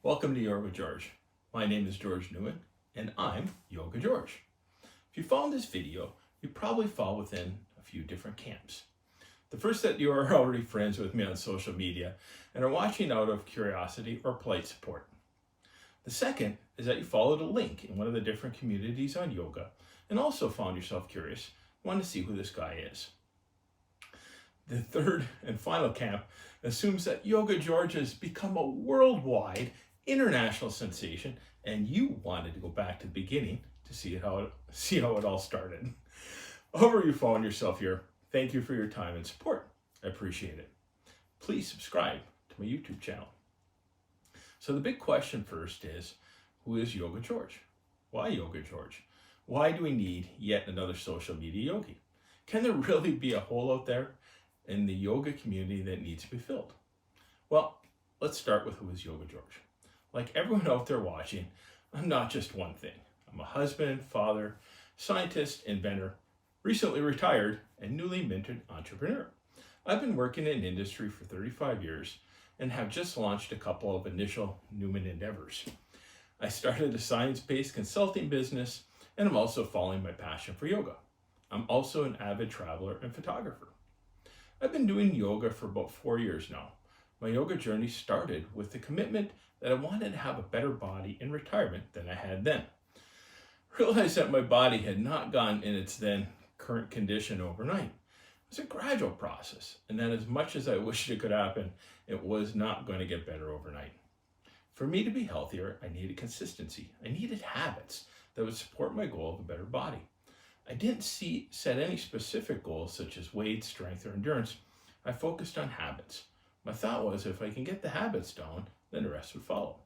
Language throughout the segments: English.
Welcome to YogaGeorge. My name is George Newman, and I'm YogaGeorge. If you found this video, you probably fall within a few different camps. The first, that you are already friends with me on social media and are watching out of curiosity or polite support. The second is that you followed a link in one of the different communities on yoga and also found yourself curious, wanted to see who this guy is. The third and final camp assumes that YogaGeorge has become a worldwide, international sensation, and you wanted to go back to the beginning to see how it all started. However you found yourself here, thank you for your time and support. I appreciate it. Please subscribe to my YouTube channel. So the big question first is, who is YogaGeorge? Why YogaGeorge? Why do we need yet another social media yogi? Can there really be a hole out there in the yoga community that needs to be filled? Well, let's start with who is YogaGeorge. Like everyone out there watching, I'm not just one thing. I'm a husband, father, scientist, inventor, recently retired, and newly minted entrepreneur. I've been working in industry for 35 years and have just launched a couple of initial Newman endeavors. I started a science-based consulting business, and I'm also following my passion for yoga. I'm also an avid traveler and photographer. I've been doing yoga for about 4 years now. My yoga journey started with the commitment that I wanted to have a better body in retirement than I had then. Realized that my body had not gone in its then current condition overnight. It was a gradual process, and that as much as I wished it could happen, it was not going to get better overnight. For me to be healthier, I needed consistency. I needed habits that would support my goal of a better body. I didn't set any specific goals such as weight, strength, or endurance. I focused on habits. My thought was, if I can get the habits down, then the rest would follow.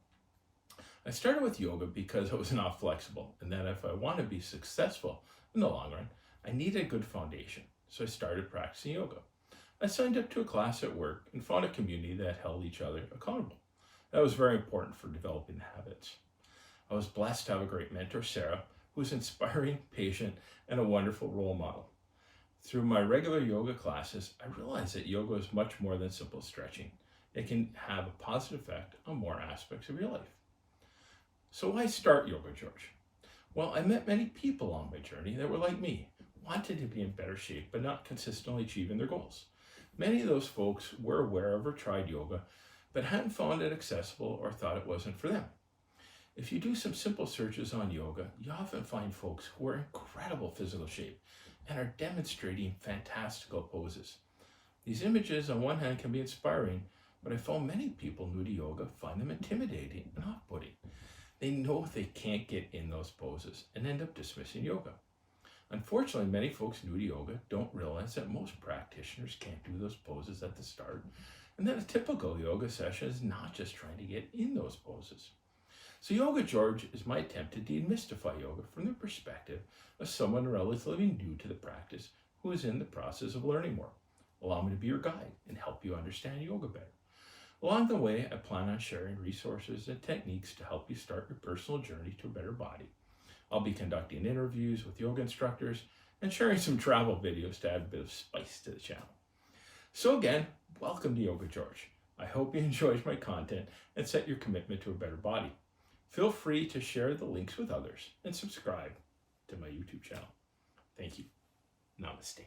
I started with yoga because I was not flexible, and that if I want to be successful in the long run, I needed a good foundation. So I started practicing yoga. I signed up to a class at work and found a community that held each other accountable. That was very important for developing habits. I was blessed to have a great mentor, Sarah, who was inspiring, patient, and a wonderful role model. Through my regular yoga classes, I realized that yoga is much more than simple stretching. It can have a positive effect on more aspects of your life. So why start YogaGeorge? Well, I met many people on my journey that were like me, wanted to be in better shape, but not consistently achieving their goals. Many of those folks were aware of or tried yoga, but hadn't found it accessible or thought it wasn't for them. If you do some simple searches on yoga, you often find folks who are in incredible physical shape and are demonstrating fantastical poses. These images on one hand can be inspiring, but I found many people new to yoga find them intimidating and off-putting. They know they can't get in those poses and end up dismissing yoga. Unfortunately, many folks new to yoga don't realize that most practitioners can't do those poses at the start, and that a typical yoga session is not just trying to get in those poses. So YogaGeorge is my attempt to demystify yoga from the perspective of someone relatively new to the practice who is in the process of learning more. Allow me to be your guide and help you understand yoga better. Along the way, I plan on sharing resources and techniques to help you start your personal journey to a better body. I'll be conducting interviews with yoga instructors and sharing some travel videos to add a bit of spice to the channel. So again, welcome to YogaGeorge. I hope you enjoyed my content and set your commitment to a better body. Feel free to share the links with others and subscribe to my YouTube channel. Thank you. Namaste.